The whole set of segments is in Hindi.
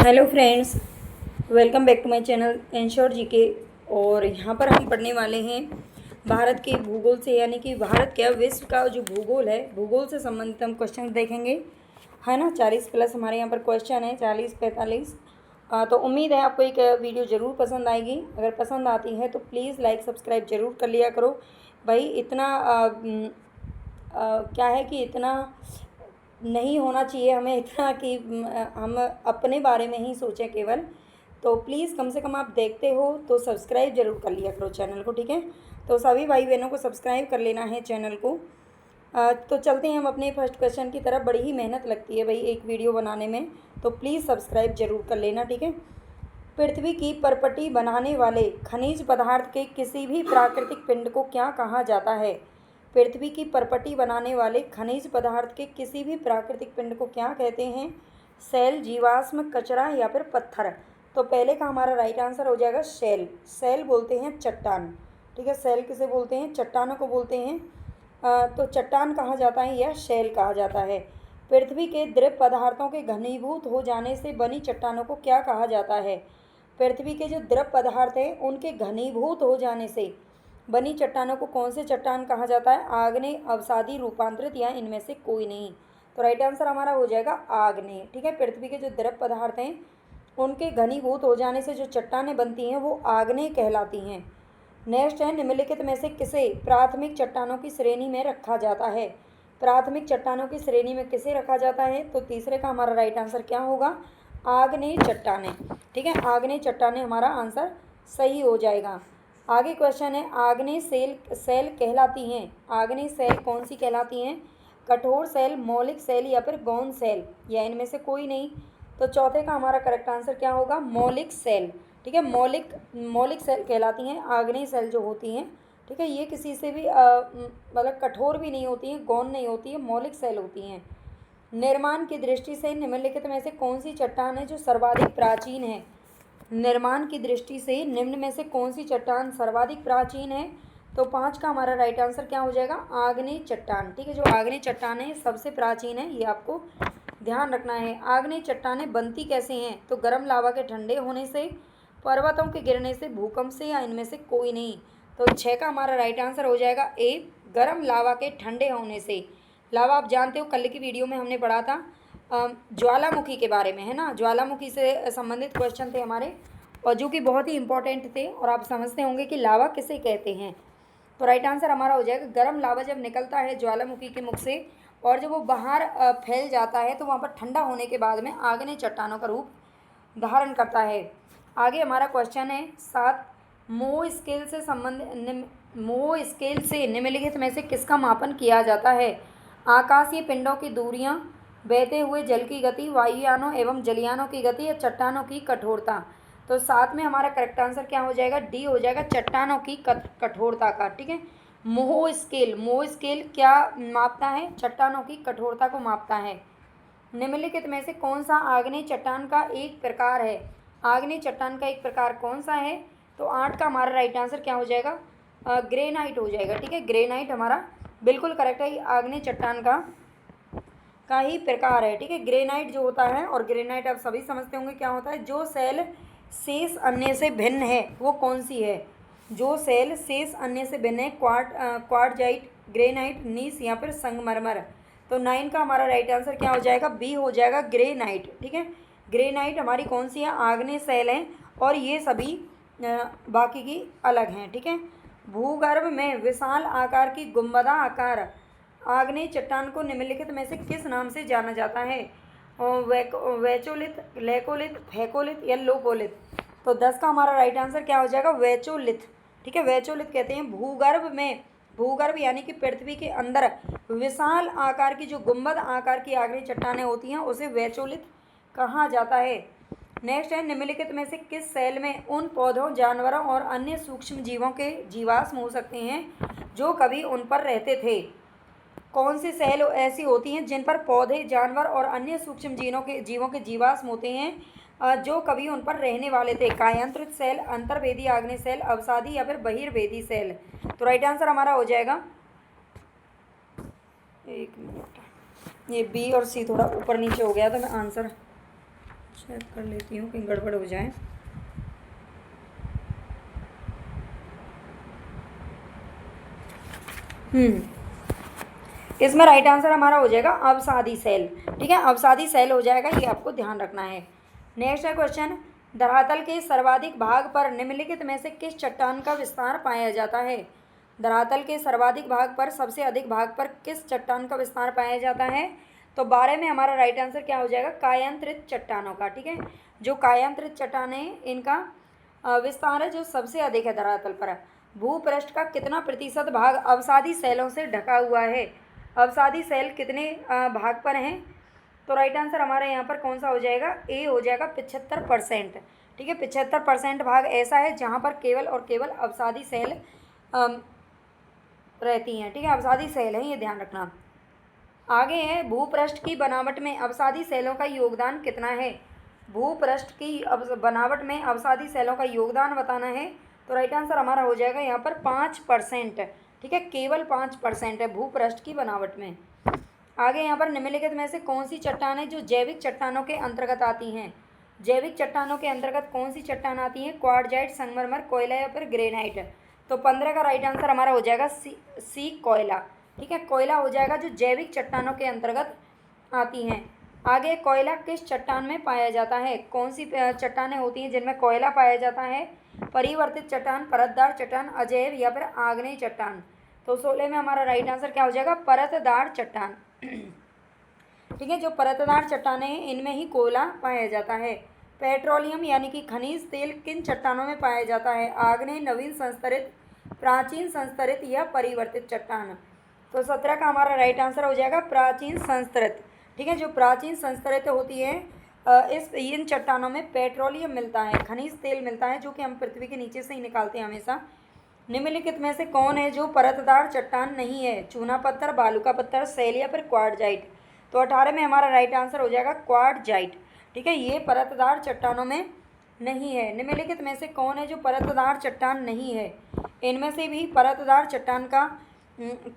Hello friends, welcome back to my channel ensure GK. और यहाँ पर हम पढ़ने वाले हैं भारत के भूगोल से, यानी कि भारत क्या विश्व का जो भूगोल है, भूगोल से संबंधित हम क्वेश्चन देखेंगे, है ना। 40 प्लस हमारे यहाँ पर क्वेश्चन है, 40-45। तो उम्मीद है आपको एक वीडियो ज़रूर पसंद आएगी। अगर पसंद आती है तो प्लीज़ लाइक सब्सक्राइब ज़रूर कर लिया करो भाई। इतना क्या है कि इतना नहीं होना चाहिए हमें, इतना कि हम अपने बारे में ही सोचें केवल। तो प्लीज़ कम से कम आप देखते हो तो सब्सक्राइब ज़रूर कर लिया करो चैनल को, ठीक है। तो सभी भाई बहनों को सब्सक्राइब कर लेना है चैनल को। तो चलते हैं हम अपने फर्स्ट क्वेश्चन की तरफ। बड़ी ही मेहनत लगती है भाई एक वीडियो बनाने में, तो प्लीज़ सब्सक्राइब ज़रूर कर लेना, ठीक है। पृथ्वी की परपटी बनाने वाले खनिज पदार्थ के किसी भी प्राकृतिक पिंड को क्या कहा जाता है? पृथ्वी की परपटी बनाने वाले खनिज पदार्थ के किसी भी प्राकृतिक पिंड को क्या कहते हैं? सेल, जीवाश्म, कचरा या फिर पत्थर। तो पहले का हमारा राइट आंसर हो जाएगा सेल। सेल बोलते हैं चट्टान, ठीक है। सेल किसे बोलते हैं? चट्टानों को बोलते हैं। तो चट्टान कहा जाता है या सेल कहा जाता है। पृथ्वी के द्रव पदार्थों के घनीभूत हो जाने से बनी चट्टानों को क्या कहा जाता है? पृथ्वी के जो द्रव पदार्थ हैं उनके घनीभूत हो जाने से बनी चट्टानों को कौन से चट्टान कहा जाता है? आग्नेय, अवसादी, रूपांतरित या इनमें से कोई नहीं। तो राइट आंसर हमारा हो जाएगा आग्नेय, ठीक है। पृथ्वी के जो द्रव पदार्थ हैं उनके घनीभूत हो जाने से जो चट्टानें बनती हैं वो आग्नेय कहलाती हैं। नेक्स्ट है, निम्नलिखित में से किसे प्राथमिक चट्टानों की श्रेणी में रखा जाता है? प्राथमिक चट्टानों की श्रेणी में किसे रखा जाता है? तो तीसरे का हमारा राइट आंसर क्या होगा? आग्नेय चट्टानें, ठीक है। आग्नेय चट्टानें हमारा आंसर सही हो जाएगा। आगे क्वेश्चन है, आग्नेय सेल कहलाती हैं। आग्नेय सेल कौन सी कहलाती हैं? कठोर सेल, मौलिक सेल या फिर गौण सेल, या इनमें से कोई नहीं। तो चौथे का हमारा करेक्ट आंसर क्या होगा? मौलिक सेल, ठीक है। मौलिक सेल कहलाती हैं आग्नेय सेल जो होती हैं, ठीक है। ये किसी से भी मतलब कठोर भी नहीं होती हैं, गौण नहीं होती है, मौलिक सेल होती हैं। निर्माण की दृष्टि से निम्नलिखित में से कौन सी चट्टान है जो सर्वाधिक प्राचीन है? निर्माण की दृष्टि से निम्न में से कौन सी चट्टान सर्वाधिक प्राचीन है? तो 5 का हमारा राइट आंसर क्या हो जाएगा? आग्नेय चट्टान, ठीक है। जो आग्नेय चट्टान है सबसे प्राचीन है, ये आपको ध्यान रखना है। आग्नेय चट्टानें बनती कैसे हैं? तो गर्म लावा के ठंडे होने से, पर्वतों के गिरने से, भूकंप से, या इनमें से कोई नहीं। तो 6 का हमारा राइट आंसर हो जाएगा ए, गर्म लावा के ठंडे होने से। लावा आप जानते हो, कल की वीडियो में हमने पढ़ा था ज्वालामुखी के बारे में, है ना। ज्वालामुखी से संबंधित क्वेश्चन थे हमारे, और जो कि बहुत ही इंपॉर्टेंट थे, और आप समझते होंगे कि लावा किसे कहते हैं। तो राइट आंसर हमारा हो जाएगा गर्म लावा जब निकलता है ज्वालामुखी के मुख से और जब वो बाहर फैल जाता है तो वहाँ पर ठंडा होने के बाद में आग्नेय चट्टानों का रूप धारण करता है। आगे हमारा क्वेश्चन है 7, मोह स्केल से निम्नलिखित में से किसका मापन किया जाता है? आकाशीय पिंडों की दूरियां, बहते हुए जल की गति, वायुयानों एवं जलयानों की गति, या चट्टानों की कठोरता। तो 7 में हमारा करेक्ट आंसर क्या हो जाएगा? डी हो जाएगा, चट्टानों की कठोरता का, ठीक है। मोह स्केल क्या मापता है? चट्टानों की कठोरता को मापता है। निम्नलिखित में से कौन सा आग्नेय चट्टान का एक प्रकार है? आग्नेय चट्टान का एक प्रकार कौन सा है? तो 8 का हमारा राइट आंसर क्या हो जाएगा? ग्रेनाइट हो जाएगा, ठीक है। ग्रेनाइट हमारा बिल्कुल करेक्ट है, आग्नेय चट्टान का ही प्रकार है, ठीक है। ग्रेनाइट जो होता है, और ग्रेनाइट आप सभी समझते होंगे क्या होता है। जो सेल शेष अन्य से भिन्न है वो कौन सी है? जो सेल शेष अन्य से भिन्न है, क्वार्टजाइट, ग्रेनाइट, नीस या फिर संगमरमर। तो 9 का हमारा राइट आंसर क्या हो जाएगा? बी हो जाएगा, ग्रेनाइट, ठीक है। ग्रेनाइट हमारी कौन सी है? आग्नेय सेल है, और ये सभी बाकी की अलग हैं, ठीक है। भूगर्भ में विशाल आकार की गुंबदा आकार आग्नेय चट्टान को निम्नलिखित में से किस नाम से जाना जाता है? वेचोलिथ, लेकोलिथ, फेकोलिथ या लोकोलिथ। तो 10 का हमारा राइट आंसर क्या हो जाएगा? वेचोलिथ, ठीक है। वेचोलिथ कहते हैं भूगर्भ यानी कि पृथ्वी के अंदर विशाल आकार की जो गुंबद आकार की आग्नेय चट्टानें होती हैं उसे वेचोलिथ कहा जाता है। नेक्स्ट है, निम्नलिखित में से किस सेल में उन पौधों, जानवरों और अन्य सूक्ष्म जीवों के जीवाश्म हो सकते हैं जो कभी उन पर रहते थे? कौन सी सेल ऐसी होती हैं जिन पर पौधे, जानवर और अन्य सूक्ष्म जीवों के जीवाश्म होते हैं जो कभी उन पर रहने वाले थे? कायांतरित सेल, अंतर्वेदी आग्नेय सेल, अवसादी या फिर बहिर्वेदी सेल। तो राइट आंसर हमारा हो जाएगा, एक मिनट, ये बी और सी थोड़ा ऊपर नीचे हो गया था, मैं आंसर चेक कर लेती हूँ कहीं गड़बड़ हो जाए। इसमें राइट आंसर हमारा हो जाएगा अवसादी सेल। ठीक है, अवसादी सेल हो जाएगा, ये आपको ध्यान रखना है। नेक्स्ट है क्वेश्चन, धरातल के सर्वाधिक भाग पर निम्नलिखित में से किस चट्टान का विस्तार पाया जाता है? धरातल के सर्वाधिक भाग पर, सबसे अधिक भाग पर किस चट्टान का विस्तार पाया जाता है? तो 12 में हमारा राइट आंसर क्या हो जाएगा? कायांतरित चट्टानों का। ठीक है, जो कायांतरित चट्टान है इनका विस्तार है जो सबसे अधिक है धरातल पर। भूपृष्ठ का कितना प्रतिशत भाग अवसादी सेलों से ढका हुआ है? अवसादी सेल कितने भाग पर हैं? तो राइट आंसर हमारा यहाँ पर कौन सा हो जाएगा? ए हो जाएगा, 75%। ठीक है, 75% भाग ऐसा है जहाँ पर केवल और केवल अवसादी सेल रहती हैं। ठीक है, अवसादी सेल है, ये ध्यान रखना। आगे है, भूपृष्ठ की बनावट में अवसादी सेलों का योगदान कितना है? भूपृष्ठ की बनावट में अवसादी सेलों का योगदान बताना है। तो राइट आंसर हमारा हो जाएगा यहाँ पर 5%। ठीक है, केवल 5% है भूपृष्ठ की बनावट में। आगे यहाँ पर निम्नलिखित में से कौन सी चट्टान है जो जैविक चट्टानों के अंतर्गत आती हैं? जैविक चट्टानों के अंतर्गत कौन सी चट्टान आती है? क्वार्टजाइट, संगमरमर, कोयला या फिर ग्रेनाइट? तो 15 का राइट आंसर हमारा हो जाएगा सी कोयला। ठीक है, कोयला हो जाएगा जो जैविक चट्टानों के अंतर्गत आती हैं। आगे, कोयला किस चट्टान में पाया जाता है? कौन सी चट्टानें होती हैं जिनमें कोयला पाया जाता है? परिवर्तित चट्टान, परतदार चट्टान, अजैव या फिर आग्नेय चट्टान? तो 16 में हमारा राइट आंसर क्या हो जाएगा? परतदार चट्टान। ठीक है, जो परतदार चट्टानें हैं इनमें ही कोयला पाया जाता है। पेट्रोलियम यानी कि खनिज तेल किन चट्टानों में पाया जाता है? आग्नेय, नवीन संस्तरित, प्राचीन संस्तरित या परिवर्तित चट्टान? तो 17 का हमारा राइट आंसर हो जाएगा प्राचीन संस्तरित। ठीक है, जो प्राचीन संस्तरित होती है इन चट्टानों में पेट्रोलियम मिलता है, खनिज तेल मिलता है, जो कि हम पृथ्वी के नीचे से ही निकालते हैं हमेशा। निम्नलिखित में से कौन है जो परतदार चट्टान नहीं है? चूना पत्थर, बालू का पत्थर, सेल या फिर क्वार्टजाइट? तो 18 में हमारा राइट आंसर हो जाएगा क्वार्टजाइट। ठीक है, ये परतदार चट्टानों में नहीं है। निम्नलिखित में से कौन है जो परतदार चट्टान नहीं है? इनमें से भी परतदार चट्टान का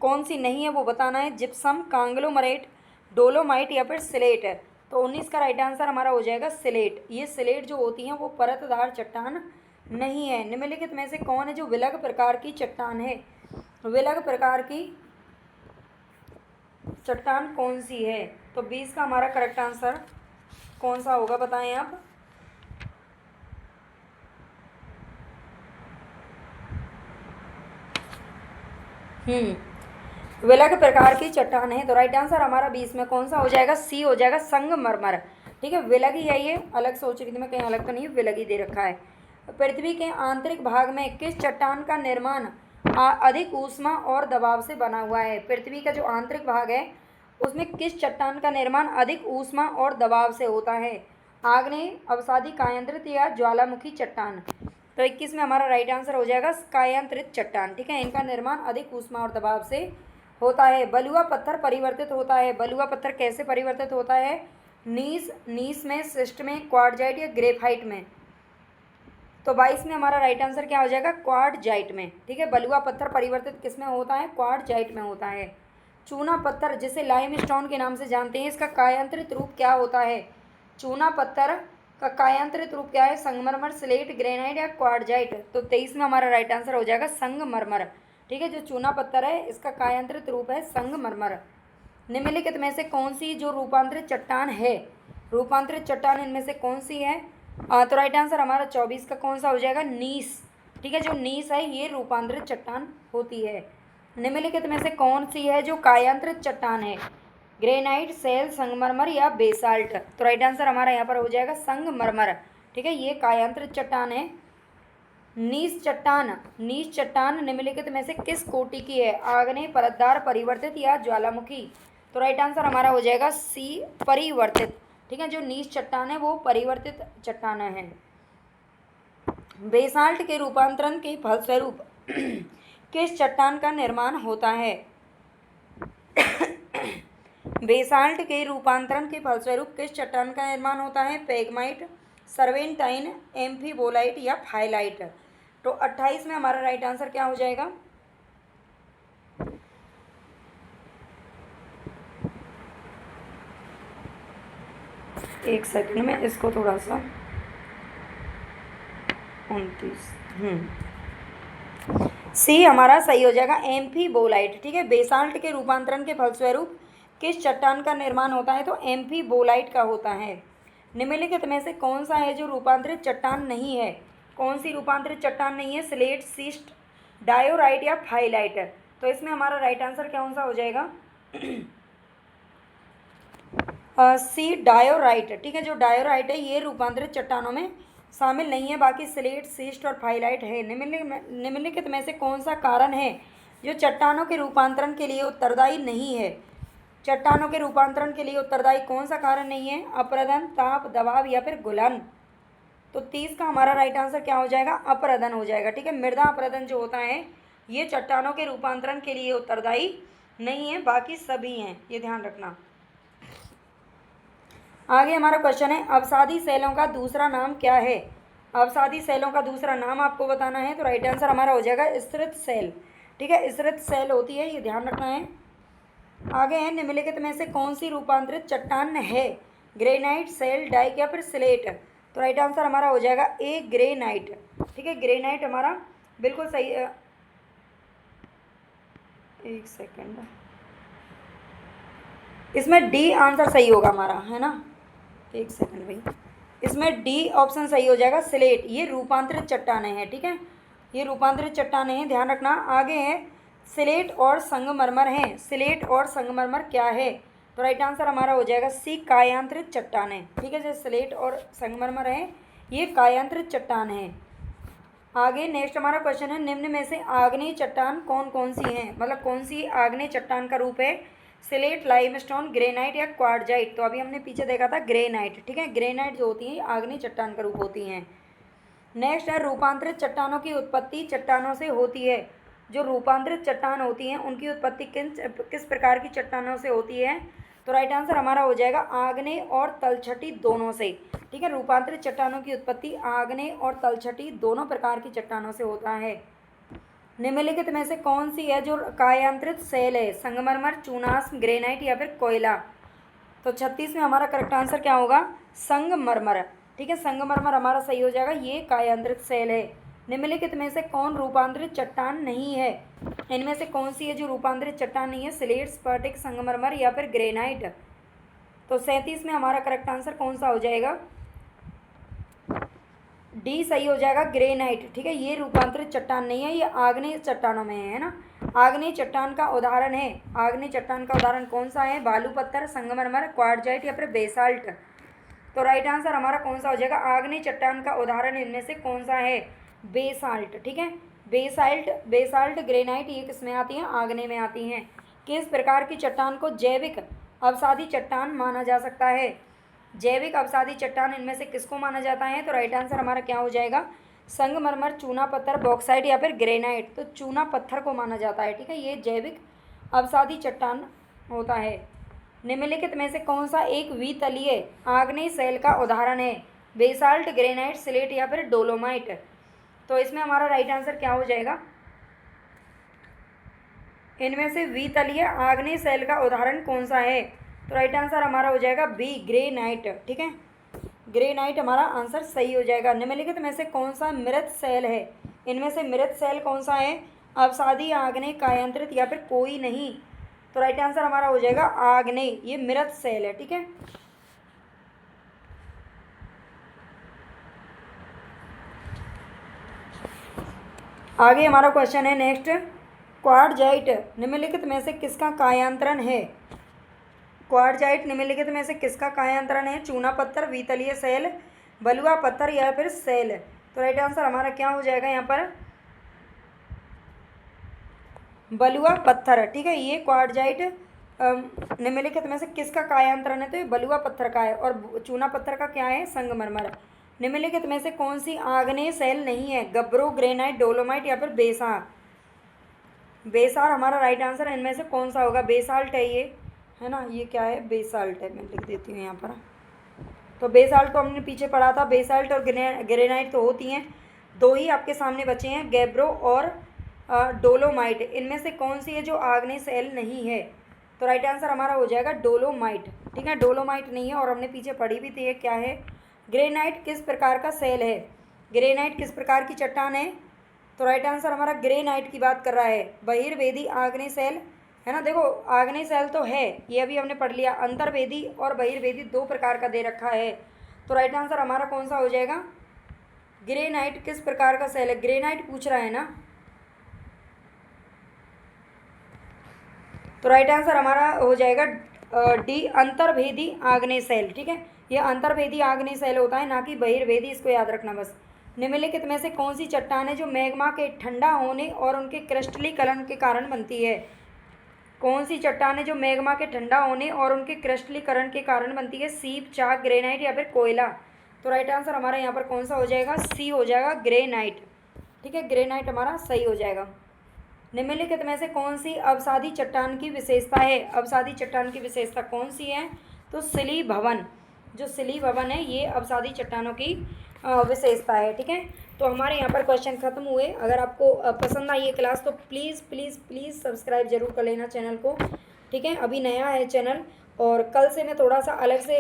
कौन सी नहीं है वो बताना है। जिप्सम, कांग्लोमरेट, डोलोमाइट या फिर सिलेट है? तो 19 का राइट आंसर हमारा हो जाएगा सिलेट। ये सिलेट जो होती हैं वो परतदार चट्टान नहीं है। निम्नलिखित में से कौन है जो विलग प्रकार की चट्टान है? विलग प्रकार की चट्टान कौन सी है? तो 20 का हमारा करेक्ट आंसर कौन सा होगा बताएं आप। विलग प्रकार की चट्टान है, तो राइट आंसर हमारा 20 में कौन सा हो जाएगा? सी हो जाएगा, संगमरमर। ठीक है, विलग ही है, ये अलग सोच रही थी मैं, कहीं अलग तो नहीं है, विलग ही दे रखा है। पृथ्वी के आंतरिक भाग में किस चट्टान का निर्माण अधिक ऊष्मा और दबाव से बना हुआ है? पृथ्वी का जो आंतरिक भाग है उसमें किस चट्टान का निर्माण अधिक ऊष्मा और दबाव से होता है? आग्नेय, अवसादी, कायांतरित या ज्वालामुखी चट्टान? तो 21 में हमारा राइट आंसर हो जाएगा कायांतरित चट्टान। ठीक है, इनका निर्माण अधिक ऊष्मा और दबाव से होता है। बलुआ पत्थर परिवर्तित होता है, बलुआ पत्थर कैसे परिवर्तित होता है? नीस में, सिस्ट में, क्वार्टजाइट या ग्रेफाइट में? तो 22 में हमारा राइट आंसर क्या हो जाएगा? क्वार्टजाइट में। ठीक है, बलुआ पत्थर परिवर्तित किस में होता है? क्वार्टजाइट में होता है। चूना पत्थर जिसे लाइमस्टोन के नाम से जानते हैं, इसका कायांतरित रूप क्या होता है? चूना पत्थर का कायांतरित रूप क्या है? संगमरमर, स्लेट, ग्रेनाइट या क्वार्टजाइट? तो 23 में हमारा राइट आंसर हो जाएगा संगमरमर। ठीक है, जो चूना पत्थर है इसका कायांतरित रूप है संगमरमर। निम्नलिखित में से कौन सी जो रूपांतरित चट्टान है? रूपांतरित चट्टान इनमें से कौन सी है? तो राइट आंसर हमारा 24 का कौन सा हो जाएगा? नीस। ठीक है, जो नीस है ये रूपांतरित चट्टान होती है। निम्नलिखित में से कौन सी है जो कायांतरित चट्टान है? ग्रेनाइट, सेल, संगमरमर या बेसाल्ट? तो राइट आंसर हमारा यहाँ पर हो जाएगा संगमरमर। ठीक है, ये कायांतरित चट्टान है। नीस चट्टान निम्नलिखित में से किस कोटि की है? आग्नेय, परतदार, परिवर्तित या ज्वालामुखी? तो राइट आंसर हमारा हो जाएगा सी, परिवर्तित। ठीक है, जो नीस चट्टान है वो परिवर्तित चट्टान है। बेसाल्ट के रूपांतरण के फलस्वरूप किस चट्टान का निर्माण होता है? बेसाल्ट के रूपांतरण के फलस्वरूप किस चट्टान का निर्माण होता है? पेगमाइट, सर्वेंटाइन, एम्फीबोलाइट या फाइलाइट? तो 28 में हमारा राइट आंसर क्या हो जाएगा? एक सेकंड में इसको थोड़ा सा 29 सी हमारा सही हो जाएगा एम्फीबोलाइट। ठीक है, बेसाल्ट के रूपांतरण के फलस्वरूप किस चट्टान का निर्माण होता है? तो एम्फीबोलाइट का होता है। निम्नलिखित में से कौन सा है जो रूपांतरित चट्टान नहीं है? कौन सी रूपांतरित चट्टान नहीं है? स्लेट, सिस्ट, डायोराइट या फाइलाइट। तो इसमें हमारा राइट आंसर कौन सा हो जाएगा? सी डायोराइट। ठीक है, जो डायोराइट है ये रूपांतरित चट्टानों में शामिल नहीं है, बाकी स्लेट, सिस्ट और फाइलाइट है। निम्नलिखित में से कौन सा कारण है जो चट्टानों के रूपांतरण के लिए उत्तरदायी नहीं है? चट्टानों के रूपांतरण के लिए उत्तरदायी कौन सा कारण नहीं है? अपरदन, ताप, दबाव या फिर गुलन। तो 30 का हमारा राइट आंसर क्या हो जाएगा? अपरदन हो जाएगा। ठीक है, मृदा अपरदन जो होता है ये चट्टानों के रूपांतरण के लिए उत्तरदायी नहीं है, बाकी सभी हैं, ये ध्यान रखना। आगे हमारा क्वेश्चन है अवसादी सेलों का दूसरा नाम क्या है? अवसादी सेलों का दूसरा नाम आपको बताना है। तो राइट आंसर हमारा हो जाएगा स्थिर सेल। ठीक है, स्थिर सेल होती है, ये ध्यान रखना है। आगे है निम्नलिखित में से कौन सी रूपांतरित चट्टान है? ग्रेनाइट, सेल, डाइक या फिर स्लेट। तो राइट आंसर हमारा हो जाएगा ए ग्रेनाइट। ठीक है, ग्रेनाइट हमारा बिल्कुल सही। एक सेकेंड, इसमें डी आंसर सही होगा हमारा, है ना? एक सेकंड भाई, इसमें डी ऑप्शन सही हो जाएगा, स्लेट। ये रूपांतरित चट्टानें हैं। ठीक है, ये रूपांतरित चट्टानें हैं, ध्यान रखना। आगे है स्लेट और संगमरमर हैं। स्लेट और संगमरमर क्या है? तो राइट आंसर हमारा हो जाएगा सी कायांतरित चट्टानें। ठीक है, जो स्लेट और संगमरमर हैं ये कायांतरित चट्टान है। आगे नेक्स्ट हमारा क्वेश्चन है निम्न में से आग्नेय चट्टान कौन कौन सी हैं? मतलब कौन सी आग्नेय चट्टान का रूप है? स्लेट, लाइमस्टोन, ग्रेनाइट या क्वार्टजाइट। तो अभी हमने पीछे देखा था ग्रेनाइट। ठीक है, ग्रेनाइट जो होती है आग्नेय चट्टान का रूप होती हैं। नेक्स्ट है रूपांतरित चट्टानों की उत्पत्ति चट्टानों से होती है। जो रूपांतरित चट्टान होती हैं उनकी उत्पत्ति किस प्रकार की चट्टानों से होती है? तो राइट आंसर हमारा हो जाएगा आग्नेय और तलछटी दोनों से। ठीक है, रूपांतरित चट्टानों की उत्पत्ति आग्नेय और तलछटी दोनों प्रकार की चट्टानों से होता है। निम्नलिखित में से कौन सी है जो कायांतरित सेल है? संगमरमर, चूनास, ग्रेनाइट या फिर कोयला। तो 36 में हमारा करेक्ट आंसर क्या होगा? संगमरमर। ठीक है, संगमरमर हमारा सही हो जाएगा, ये कायांतरित सेल है। निम्नलिखित में से कौन रूपांतरित चट्टान नहीं है? इनमें से कौन सी है जो रूपांतरित चट्टान नहीं है? स्लेट, स्फटिक, संगमरमर या फिर ग्रेनाइट। तो 37 में हमारा करेक्ट आंसर कौन सा हो जाएगा? डी सही हो जाएगा, ग्रेनाइट। ठीक है, ये रूपांतरित चट्टान नहीं है, ये आग्नेय चट्टानों में है ना। आग्नेय चट्टान का उदाहरण है, आग्नेय चट्टान का उदाहरण कौन सा है? बालू पत्थर, संगमरमर, क्वार्टजाइट या फिर बेसाल्ट। तो राइट आंसर हमारा कौन सा हो जाएगा? आग्नेय चट्टान का उदाहरण इनमें से कौन सा है? बेसाल्ट। ठीक है, बेसाल्ट, ग्रेनाइट ये किस में आती हैं? आग्नेय में आती हैं। किस प्रकार की चट्टान को जैविक अवसादी चट्टान माना जा सकता है? जैविक अवसादी चट्टान इनमें से किसको माना जाता है? तो राइट आंसर हमारा क्या हो जाएगा? संगमरमर, चूना पत्थर, बॉक्साइट या फिर ग्रेनाइट। तो चूना पत्थर को माना जाता है। ठीक है, ये जैविक अवसादी चट्टान होता है। निम्नलिखित में से कौन सा एक द्वितलीय आग्नेय सेल का उदाहरण है? बेसाल्ट, ग्रेनाइट, स्लेट या फिर डोलोमाइट। तो इसमें हमारा राइट आंसर क्या हो जाएगा? इनमें से द्वितलीय आग्नेय सेल का उदाहरण कौन सा है? तो राइट आंसर हमारा हो जाएगा बी, ग्रेनाइट। ठीक है, ग्रेनाइट हमारा आंसर सही हो जाएगा। निम्नलिखित में से कौन सा मृत सेल है? इनमें से मृत सेल कौन सा है? अवसादी, आग्नेय, कायांतरित या फिर कोई नहीं। तो राइट आंसर हमारा हो जाएगा आग्नेय, ये मृत सेल है। ठीक है, आगे हमारा क्वेश्चन है नेक्स्ट, क्वार्टजाइट निम्नलिखित में से किसका कायांतरण है? क्वार्टजाइट निम्नलिखित में से किसका कायांतरण है? चूना पत्थर, द्वितलीय सेल, बलुआ पत्थर या फिर सेल। तो राइट आंसर हमारा क्या हो जाएगा यहाँ पर? बलुआ पत्थर। ठीक है, ये क्वार्टजाइट निम्नलिखित में से किसका कायांतरण है? तो ये बलुआ पत्थर का है। और चूना पत्थर का क्या है? संगमरमर। निम्नलिखित में से कौन सी आग्नेय सेल नहीं है? गब्रो, ग्रेनाइट, डोलोमाइट या फिर बेसार। बेसार हमारा राइट आंसर इनमें से कौन सा होगा? बेसाल्ट है ये, है ना। ये क्या है? बेसाल्ट है, मैं लिख देती हूँ यहाँ पर। तो बेसाल्ट तो हमने पीछे पढ़ा था, बेसाल्ट और ग्रेनाइट तो होती हैं। दो ही आपके सामने बचे हैं, गैब्रो और डोलोमाइट। इनमें से कौन सी है जो आग्नेय सेल नहीं है? तो राइट आंसर हमारा हो जाएगा डोलोमाइट। ठीक है, डोलोमाइट नहीं है। और हमने पीछे पढ़ी भी थी ये क्या है। ग्रेनाइट किस प्रकार का सेल है, ग्रेनाइट किस प्रकार की चट्टान है, तो राइट आंसर हमारा ग्रेनाइट की बात कर रहा है। बहिर्वेदी आग्नेय सेल है ना, देखो आग्नेय सेल तो है, ये अभी हमने पढ़ लिया। अंतर्वेदी और बहिर्वेदी दो प्रकार का दे रखा है, तो राइट आंसर हमारा कौन सा हो जाएगा, ग्रेनाइट किस प्रकार का सेल है, ग्रेनाइट पूछ रहा है ना, तो राइट आंसर हमारा हो जाएगा डी, अंतर्भेदी आग्नेय सेल। ठीक है, ये अंतर्भेदी आग्नेय सेल होता है, ना कि बहिर्वेदी, इसको याद रखना बस। निम्नलिखित में से कौन सी चट्टान है जो मैग्मा के ठंडा होने और उनके क्रिस्टलीकरण के कारण बनती है, कौन सी चट्टान है जो मैग्मा के ठंडा होने और उनके क्रिस्टलीकरण के कारण बनती है, सीप, चाक, ग्रेनाइट या फिर कोयला। तो राइट आंसर हमारा यहाँ पर कौन सा हो जाएगा, सी हो जाएगा, ग्रेनाइट। ठीक है, ग्रेनाइट हमारा सही हो जाएगा। निम्नलिखित में से कौन सी अवसादी चट्टान की विशेषता है, अवसादी चट्टान की विशेषता कौन सी है, तो सिली भवन, जो सिली भवन है ये अवसादी चट्टानों की विशेषता है। ठीक है, तो हमारे यहाँ पर क्वेश्चन खत्म हुए। अगर आपको पसंद आई ये क्लास तो प्लीज़ प्लीज़ प्लीज़ सब्सक्राइब जरूर कर लेना चैनल को। ठीक है, अभी नया है चैनल, और कल से मैं थोड़ा सा अलग से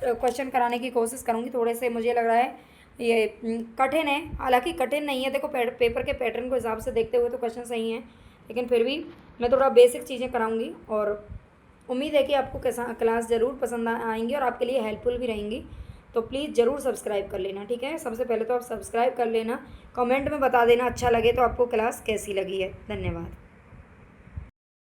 क्वेश्चन कराने की कोशिश करूँगी। थोड़े से मुझे लग रहा है ये कठिन है, हालांकि कठिन नहीं है, देखो पेपर के पैटर्न को हिसाब से देखते हुए तो क्वेश्चन सही हैं, लेकिन फिर भी मैं थोड़ा बेसिक चीज़ें कराऊंगी। और उम्मीद है कि आपको क्लास ज़रूर पसंद आएंगी और आपके लिए हेल्पफुल भी रहेंगी। तो प्लीज़ ज़रूर सब्सक्राइब कर लेना। ठीक है, सबसे पहले तो आप सब्सक्राइब कर लेना, कमेंट में बता देना अच्छा लगे तो आपको क्लास कैसी लगी है। धन्यवाद।